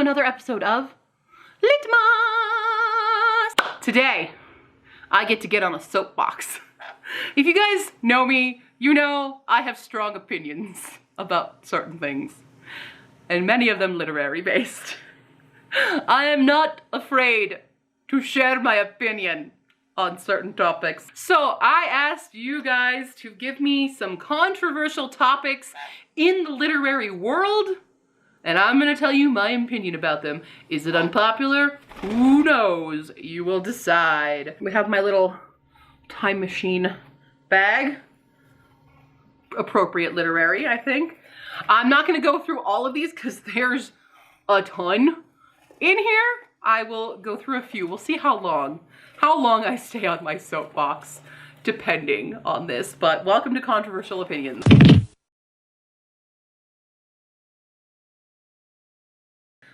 another episode of Litmus! Today, I get to get on a soapbox. If you guys know me, you know I have strong opinions about certain things, and many of them literary based. I am not afraid to share my opinion on certain topics. So I asked you guys to give me some controversial topics in the literary world, and I'm gonna tell you my opinion about them. Is it unpopular? Who knows? You will decide. We have my little time machine bag. Appropriate literary, I think. I'm not gonna go through all of these because there's a ton in here. I will go through a few. We'll see how long I stay on my soapbox, depending on this. But welcome to Controversial Opinions.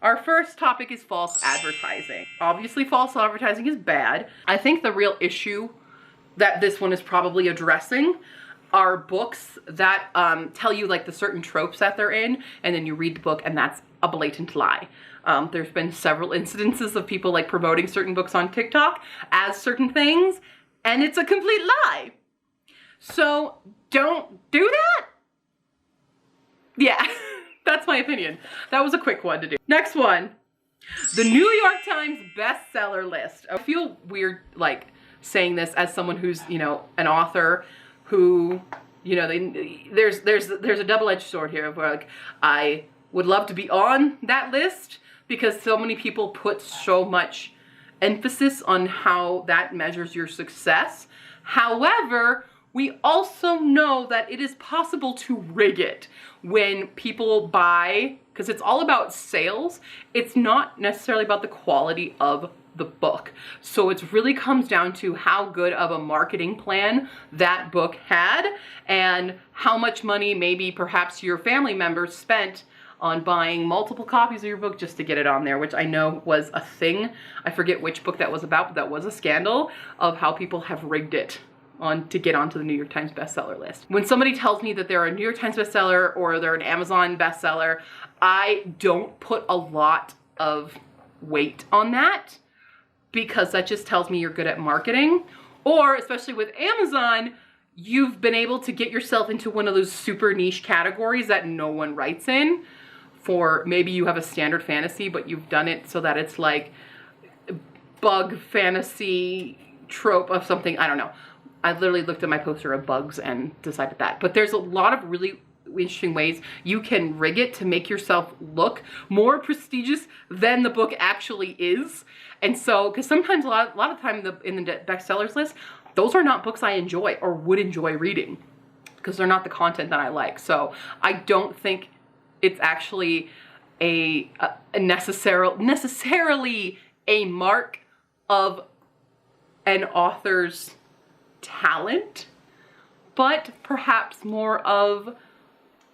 Our first topic is false advertising. Obviously, false advertising is bad. I think the real issue that this one is probably addressing are books that tell you like the certain tropes that they're in, and then you read the book and that's a blatant lie. There's been several incidences of people like promoting certain books on TikTok as certain things, and it's a complete lie. So don't do that. Yeah, that's my opinion. That was a quick one to do. Next one, the New York Times bestseller list. I feel weird like saying this as someone who's, you know, an author who, you know, there's a double-edged sword here of where like I would love to be on that list because so many people put so much emphasis on how that measures your success. However, we also know that it is possible to rig it when people buy, because it's all about sales. It's not necessarily about the quality of the book. So it really comes down to how good of a marketing plan that book had and how much money maybe perhaps your family members spent on buying multiple copies of your book just to get it on there, which I know was a thing. I forget which book that was about, but that was a scandal of how people have rigged it on to get onto the New York Times bestseller list. When somebody tells me that they're a New York Times bestseller or they're an Amazon bestseller, I don't put a lot of weight on that, because that just tells me you're good at marketing. Or especially with Amazon, you've been able to get yourself into one of those super niche categories that no one writes in. For maybe you have a standard fantasy, but you've done it so that it's like bug fantasy trope of something, I don't know. I literally looked at my poster of bugs and decided that. But there's a lot of really interesting ways you can rig it to make yourself look more prestigious than the book actually is. And so, because sometimes a lot of time in the bestsellers list, those are not books I enjoy or would enjoy reading because they're not the content that I like. So I don't think it's actually necessarily a mark of an author's talent, but perhaps more of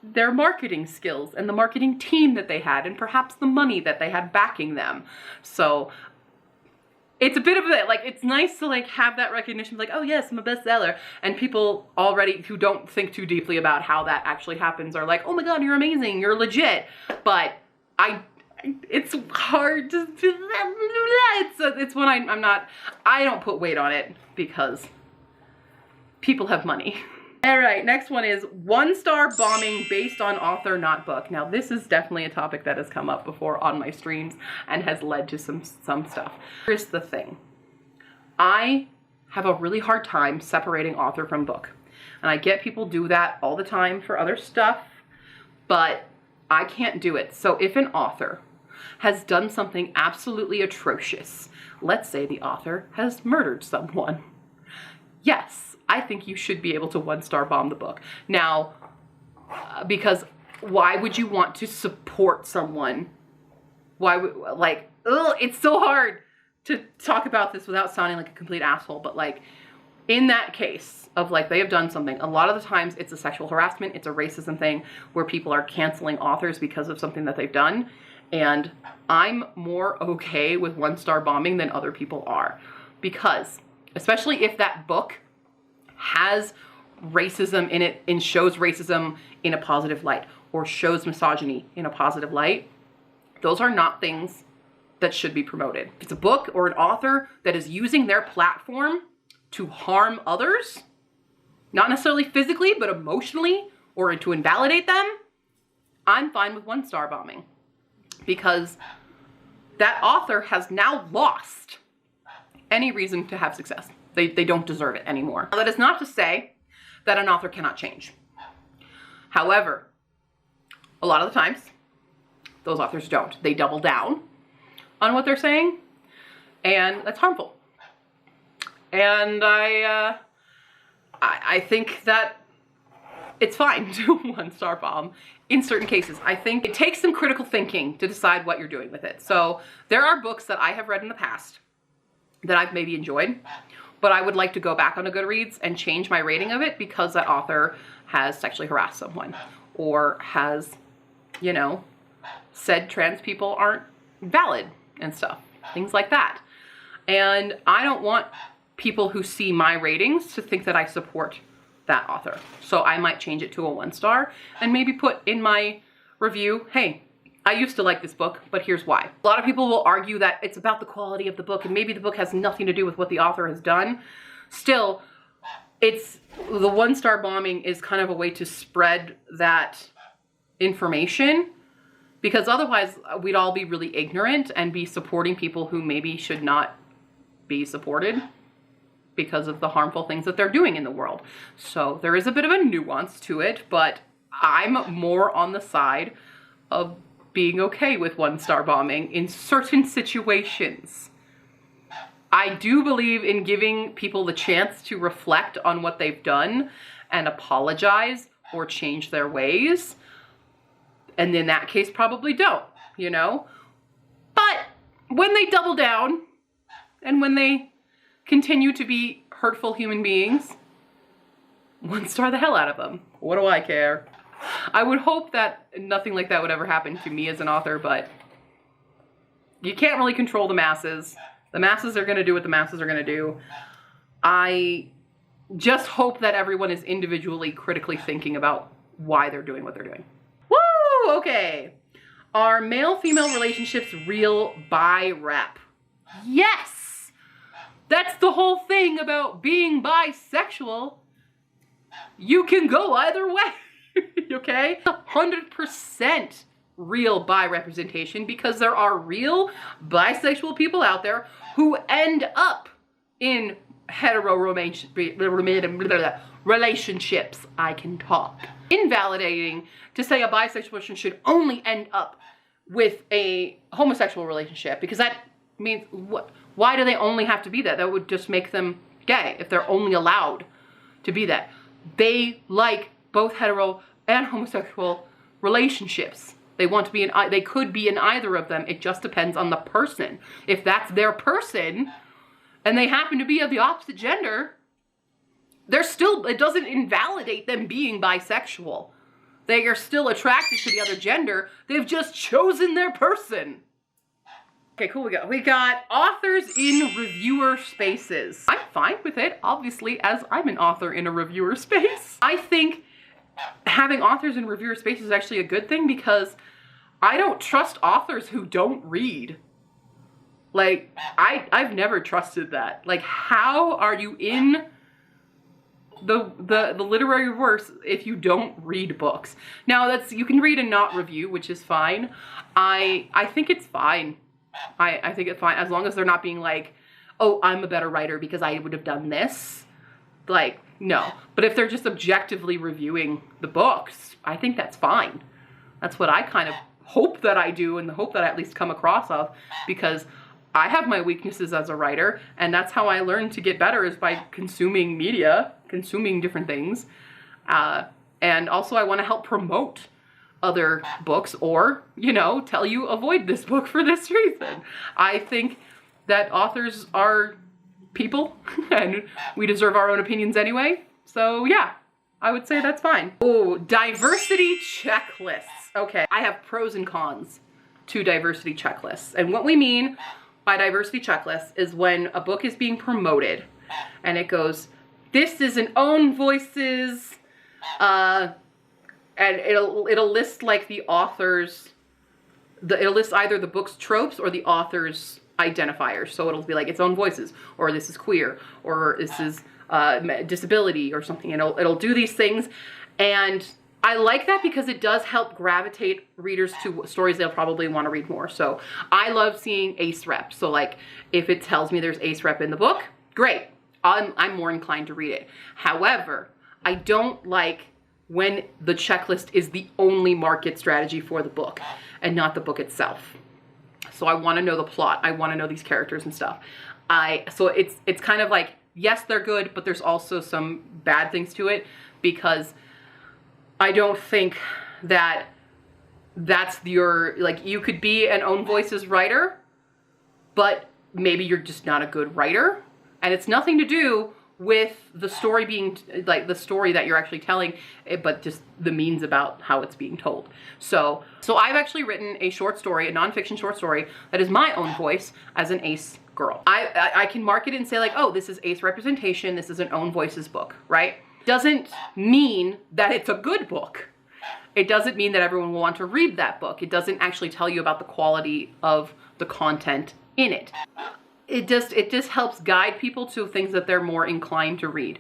their marketing skills and the marketing team that they had and perhaps the money that they had backing them. So it's a bit of a, like, it's nice to like have that recognition, like, oh yes, I'm a bestseller. And people already who don't think too deeply about how that actually happens are like, oh my God, you're amazing, you're legit. But it's hard to, it's when I don't put weight on it because people have money. All right, next one is 1-star bombing based on author, not book. Now, this is definitely a topic that has come up before on my streams and has led to some stuff. Here's the thing. I have a really hard time separating author from book. And I get people do that all the time for other stuff, but I can't do it. So if an author has done something absolutely atrocious, let's say the author has murdered someone, yes, I think you should be able to 1-star bomb the book. Now, because why would you want to support someone? Why would, like, ugh, it's so hard to talk about this without sounding like a complete asshole, but like, in that case of like, they have done something, a lot of the times it's a sexual harassment, it's a racism thing where people are canceling authors because of something that they've done. And I'm more okay with 1-star bombing than other people are, because especially if that book has racism in it and shows racism in a positive light or shows misogyny in a positive light, Those are not things that should be promoted. If it's a book or an author that is using their platform to harm others, not necessarily physically, but emotionally, or to invalidate them, I'm fine with 1-star bombing, because that author has now lost any reason to have success. They don't deserve it anymore. Now, that is not to say that an author cannot change. However, a lot of the times, those authors don't. They double down on what they're saying, and that's harmful. And I think that it's fine to 1-star bomb in certain cases. I think it takes some critical thinking to decide what you're doing with it. So there are books that I have read in the past that I've maybe enjoyed, but I would like to go back on a Goodreads and change my rating of it because that author has sexually harassed someone, or has, you know, said trans people aren't valid and stuff, things like that. And I don't want people who see my ratings to think that I support that author. So I might change it to a 1-star and maybe put in my review, hey, I used to like this book, but here's why. A lot of people will argue that it's about the quality of the book, and maybe the book has nothing to do with what the author has done. Still, it's the 1-star bombing is kind of a way to spread that information, because otherwise we'd all be really ignorant and be supporting people who maybe should not be supported because of the harmful things that they're doing in the world. So there is a bit of a nuance to it, but I'm more on the side of being okay with 1-star bombing in certain situations. I do believe in giving people the chance to reflect on what they've done and apologize or change their ways. And in that case, probably don't, you know? But when they double down and when they continue to be hurtful human beings, 1-star the hell out of them. What do I care? I would hope that nothing like that would ever happen to me as an author, but you can't really control the masses. The masses are going to do what the masses are going to do. I just hope that everyone is individually critically thinking about why they're doing what they're doing. Woo! Okay. Are male-female relationships real bi rep? Yes! That's the whole thing about being bisexual. You can go either way. Okay? 100% real bi representation, because there are real bisexual people out there who end up in hetero relationships. I can talk. Invalidating to say a bisexual person should only end up with a homosexual relationship, because that means what? Why do they only have to be that? That would just make them gay if they're only allowed to be that. They like both hetero and homosexual relationships. They want to be in, they could be in either of them. It just depends on the person. If that's their person and they happen to be of the opposite gender, they're still, it doesn't invalidate them being bisexual. They are still attracted to the other gender. They've just chosen their person. Okay, cool. We got authors in reviewer spaces. I'm fine with it, obviously, as I'm an author in a reviewer space. I think having authors in reviewer spaces is actually a good thing, because I don't trust authors who don't read. Like, I've never trusted that. Like, how are you in the literary verse if you don't read books? Now, that's, you can read and not review, which is fine. I think it's fine. I think it's fine, as long as they're not being like, oh, I'm a better writer because I would have done this. Like, no. But if they're just objectively reviewing the books, I think that's fine. That's what I kind of hope that I do, and hope that I at least come across of, because I have my weaknesses as a writer, and that's how I learn to get better, is by consuming media, consuming different things. And also I want to help promote other books, or, you know, tell you avoid this book for this reason. I think that authors are people and we deserve our own opinions anyway. So yeah, I would say that's fine. Oh, diversity checklists. Okay, I have pros and cons to diversity checklists. And what we mean by diversity checklists is when a book is being promoted and it goes, this is an own voices, and it'll list like the author's it'll list either the book's tropes or the author's identifiers. So it'll be like its own voices, or this is queer, or this is disability or something. It'll do these things. And I like that because it does help gravitate readers to stories they'll probably want to read more. So I love seeing ACE rep. So like if it tells me there's ACE rep in the book, great. I'm more inclined to read it. However, I don't like when the checklist is the only market strategy for the book and not the book itself. So I want to know the plot. I want to know these characters and stuff. So it's kind of like, yes, they're good, but there's also some bad things to it, because I don't think that that's like, you could be an own voices writer, but maybe you're just not a good writer. And it's nothing to do with the story being, like the story that you're actually telling, but just the means about how it's being told. So I've actually written a short story, a nonfiction short story, that is my own voice as an ACE girl. I can market it and say like, oh, this is ACE representation, this is an own voices book, right? Doesn't mean that it's a good book. It doesn't mean that everyone will want to read that book. It doesn't actually tell you about the quality of the content in it. It just helps guide people to things that they're more inclined to read.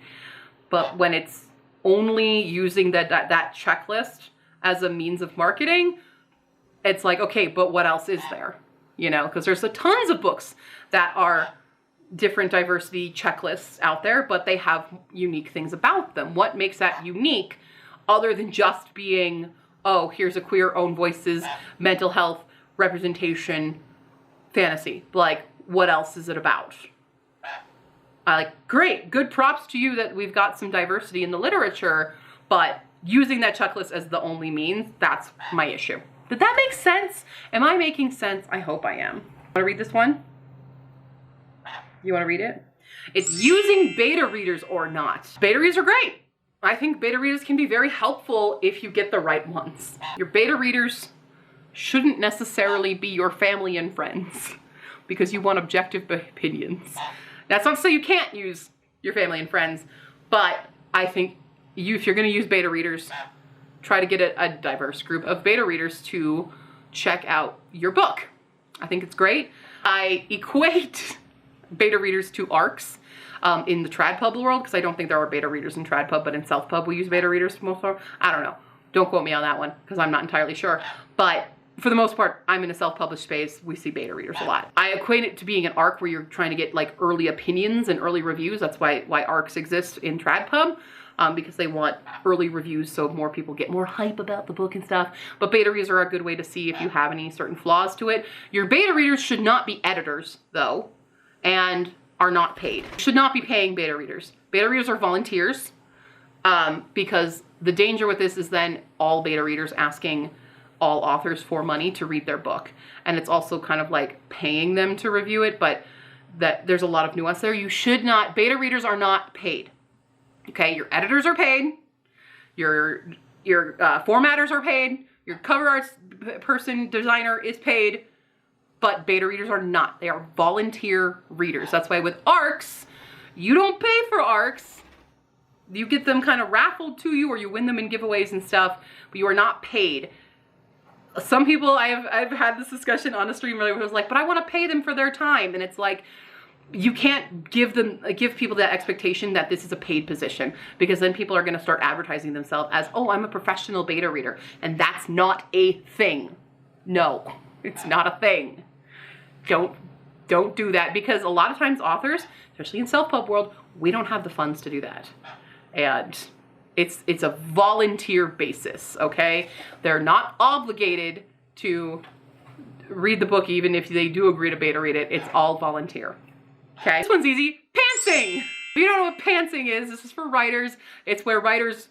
But when it's only using that checklist as a means of marketing, it's like, okay, but what else is there? You know, because there's tons of books that are different diversity checklists out there, but they have unique things about them. What makes that unique other than just being, oh, here's a queer own voices, mental health, representation, fantasy? Like, what else is it about? Great, good props to you that we've got some diversity in the literature, but using that checklist as the only means, that's my issue. Did that make sense? Am I making sense? I hope I am. Want to read this one? You want to read it? It's using beta readers or not. Beta readers are great. I think beta readers can be very helpful if you get the right ones. Your beta readers shouldn't necessarily be your family and friends, because you want objective opinions. That's not to say you can't use your family and friends, but I think if you're going to use beta readers, try to get a diverse group of beta readers to check out your book. I think it's great. I equate beta readers to ARCs in the TradPub world, because I don't think there are beta readers in TradPub, but in SelfPub we use beta readers most of. I don't know. Don't quote me on that one, because I'm not entirely sure. But for the most part, I'm in a self-published space. We see beta readers a lot. I equate it to being an ARC where you're trying to get like early opinions and early reviews. That's why ARCs exist in TradPub, because they want early reviews so more people get more hype about the book and stuff. But beta readers are a good way to see if you have any certain flaws to it. Your beta readers should not be editors, though, and are not paid. Should not be paying beta readers. Beta readers are volunteers, because the danger with this is then all beta readers asking all authors for money to read their book. And it's also kind of like paying them to review it, but that there's a lot of nuance there. You should not, beta readers are not paid. Okay, your editors are paid, your formatters are paid, your cover arts person, designer is paid, but beta readers are not. They are volunteer readers. That's why with ARCs, you don't pay for ARCs. You get them kind of raffled to you, or you win them in giveaways and stuff, but you are not paid. Some people, I've had this discussion on a stream where it was like, but I want to pay them for their time. And it's like, you can't give people that expectation that this is a paid position, because then people are going to start advertising themselves as, oh, I'm a professional beta reader. And that's not a thing. No, it's not a thing. Don't do that, because a lot of times authors, especially in self-pub world, we don't have the funds to do that. And it's a volunteer basis, okay? They're not obligated to read the book even if they do agree to beta read it. It's all volunteer, okay? This one's easy. Pantsing! If you don't know what pantsing is, this is for writers. It's where writers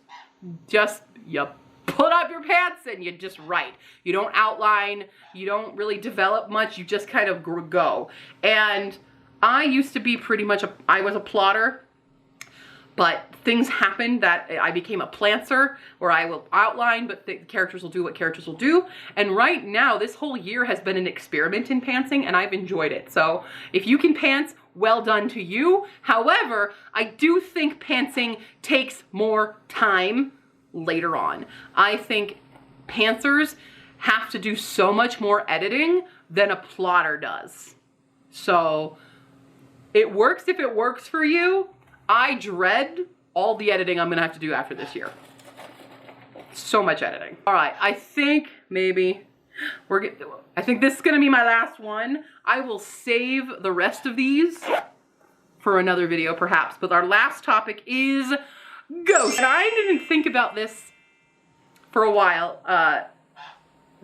just, you put up your pants and you just write. You don't outline, you don't really develop much, you just kind of go. And I used to be pretty much I was a plotter, but things happened that I became a plantser, where I will outline, but the characters will do what characters will do. And right now, this whole year has been an experiment in pantsing, and I've enjoyed it. So if you can pants, well done to you. However, I do think pantsing takes more time later on. I think pantsers have to do so much more editing than a plotter does. So it works if it works for you. I dread all the editing I'm gonna have to do after this year. So much editing. All right, I think maybe I think this is gonna be my last one. I will save the rest of these for another video perhaps, but our last topic is ghosts. And I didn't think about this for a while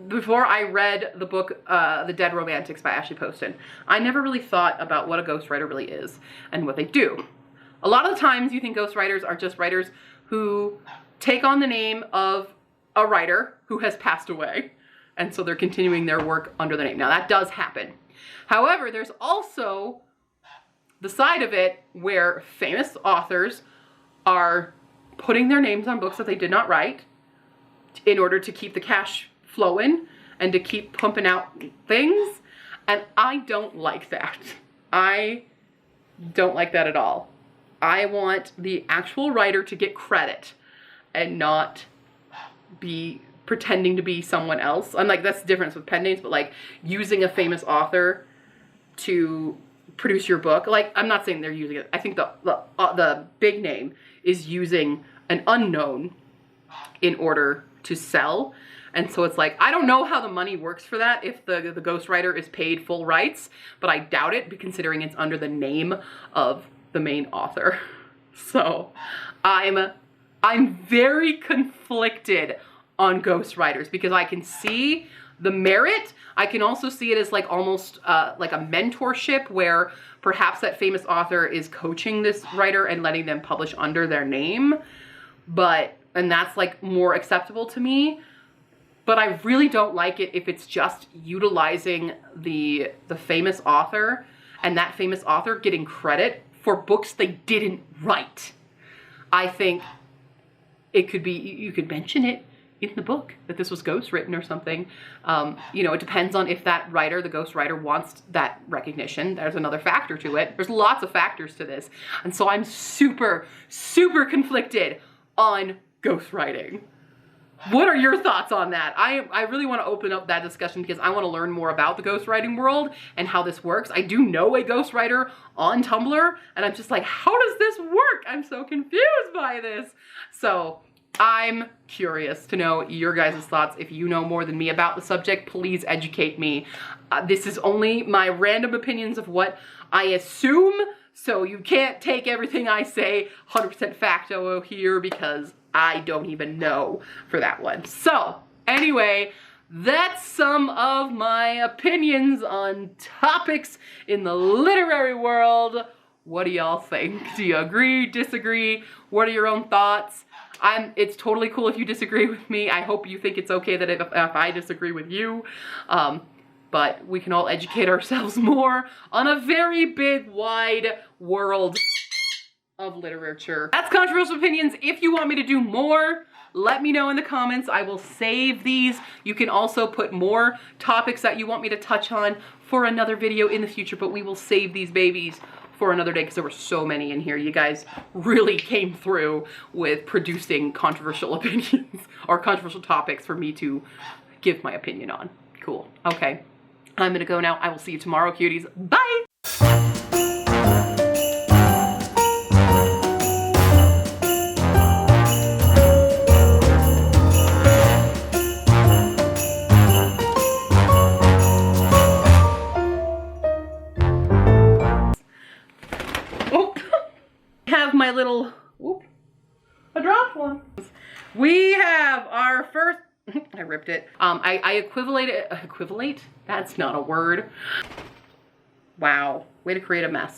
before I read the book The Dead Romantics by Ashley Poston. I never really thought about what a ghostwriter really is and what they do. A lot of the times you think ghostwriters are just writers who take on the name of a writer who has passed away, and so they're continuing their work under the name. Now that does happen. However, there's also the side of it where famous authors are putting their names on books that they did not write in order to keep the cash flowing and to keep pumping out things. And I don't like that. I don't like that at all. I want the actual writer to get credit and not be pretending to be someone else. And like, that's the difference with pen names, but like using a famous author to produce your book. Like, I'm not saying they're using it. I think the big name is using an unknown in order to sell. And so it's like, I don't know how the money works for that if the ghostwriter is paid full rights, but I doubt it considering it's under the name of the main author. So I'm very conflicted on ghostwriters because I can see the merit. I can also see it as like almost like a mentorship where perhaps that famous author is coaching this writer and letting them publish under their name. And that's like more acceptable to me. But I really don't like it if it's just utilizing the famous author and that famous author getting credit for books they didn't write. I think it could be, you could mention it in the book that this was ghostwritten or something. You know, it depends on if that writer, the ghostwriter, wants that recognition. There's another factor to it. There's lots of factors to this. And so I'm super, super conflicted on ghostwriting. What are your thoughts on that? I really want to open up that discussion because I want to learn more about the ghostwriting world and how this works. I do know a ghostwriter on Tumblr, and I'm just like, how does this work? I'm so confused by this. So I'm curious to know your guys' thoughts. If you know more than me about the subject, please educate me. This is only my random opinions of what I assume, so you can't take everything I say 100% facto here because I don't even know for that one. So anyway, that's some of my opinions on topics in the literary world. What do y'all think? Do you agree, disagree? What are your own thoughts? It's totally cool if you disagree with me. I hope you think it's okay that if I disagree with you. But we can all educate ourselves more on a very big, wide world of literature. That's Controversial Opinions. If you want me to do more, let me know in the comments. I will save these. You can also put more topics that you want me to touch on for another video in the future, but we will save these babies for another day because there were so many in here. You guys really came through with producing controversial opinions or controversial topics for me to give my opinion on. Cool. Okay. I'm gonna go now. I will see you tomorrow, cuties. Bye! My little, whoop, I dropped one. We have our first, I ripped it. I equivalate, that's not a word. Wow, way to create a mess.